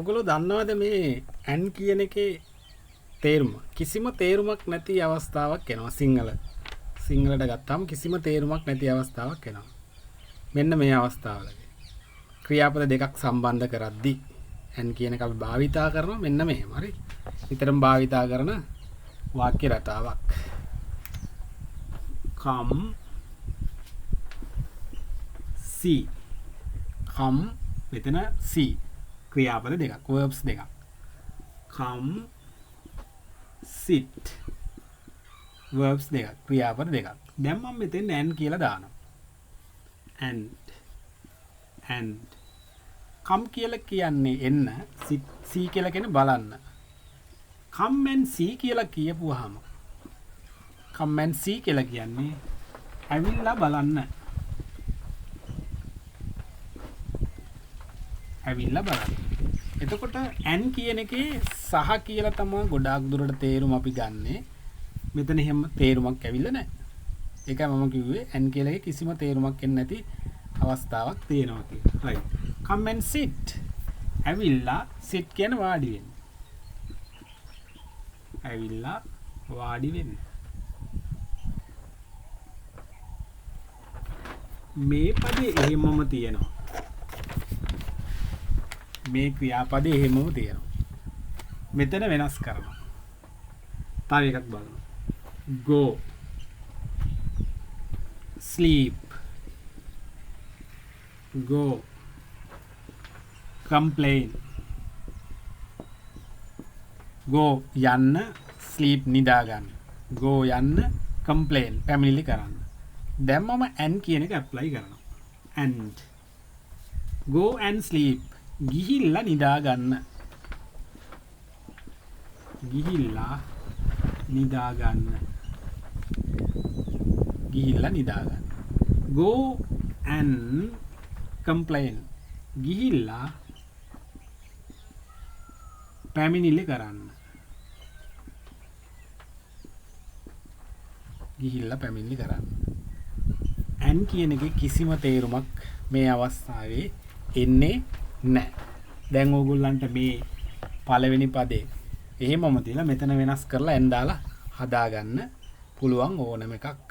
ඔයගොල්ලෝ දන්නවද මේ ඇන් කියන එකේ තේරුම? කිසිම තේරුමක් නැති අවස්ථාවක් එනවා සිංහලට ගත්තාම කිසිම තේරුමක් නැති අවස්ථාවක් එනවා. මෙන්න මේ අවස්ථාවලදී. ක්‍රියාපද දෙකක් සම්බන්ධ කරද්දී ඇන් කියන එක අපි භාවිතා කරනවා මෙන්න මෙහෙම. හරි. විතරම භාවිතා කරන වාක්‍ය රටාවක්. come see. come මෙතන see ක්‍රියාපද දෙකක් verbs දෙකක් come sit verbs දෙකක් ක්‍රියාපද දෙකක් දැන් මම මෙතෙන් and කියලා දානවා and come කියලා කියන්නේ එන්න sit see කියලා කියන්නේ බලන්න come and see කියලා කියපුවාම come and see කියලා කියන්නේ ඇවිල්ලා බලන්න ඇවිල්ලා බලන්න. එතකොට ඇන් කියන එකේ සහ කියලා තමයි ගොඩාක් දුරට තේරුම අපි ගන්නෙ. මෙතන එහෙම තේරුමක් ඇවිල්ලා නැහැ. ඒකයි මම කිව්වේ ඇන් කියලා එකේ කිසිම තේරුමක් එන්නේ නැති අවස්ථාවක් තියෙනවා කියලා. right. come and sit. ඇවිල්ලා sit කියන වාඩි වෙන්න. ඇවිල්ලා වාඩි වෙන්න. මේ පදේ එහෙමම තියෙනවා. මේ ක්‍රියාපදේ එහෙමම තියෙනවා. මෙතන වෙනස් කරනවා. තව එකක් බලන්න. go sleep go complain go යන්න sleep නිදා ගන්න go යන්න complain පැමිණිලි කරන්න. දැන් මම and කියන එක apply කරනවා. and go and sleep ගිහිල්ලා නිදා ගන්න. ගිහිල්ලා නිදා ගන්න. ගිහිල්ලා නිදා ගන්න. go and complain ගිහිල්ලා පැමිණිලි කරන්න. ගිහිල්ලා පැමිණිලි කරන්න. and කියන එකේ කිසිම තේරුමක් මේ අවස්ථාවේ එන්නේ නැහැ. දැන් ඕගොල්ලන්ට මේ පළවෙනි පදේ එහෙමම තියලා මෙතන වෙනස් කරලා and දාලා හදාගන්න පුළුවන් ඕනම එකක්.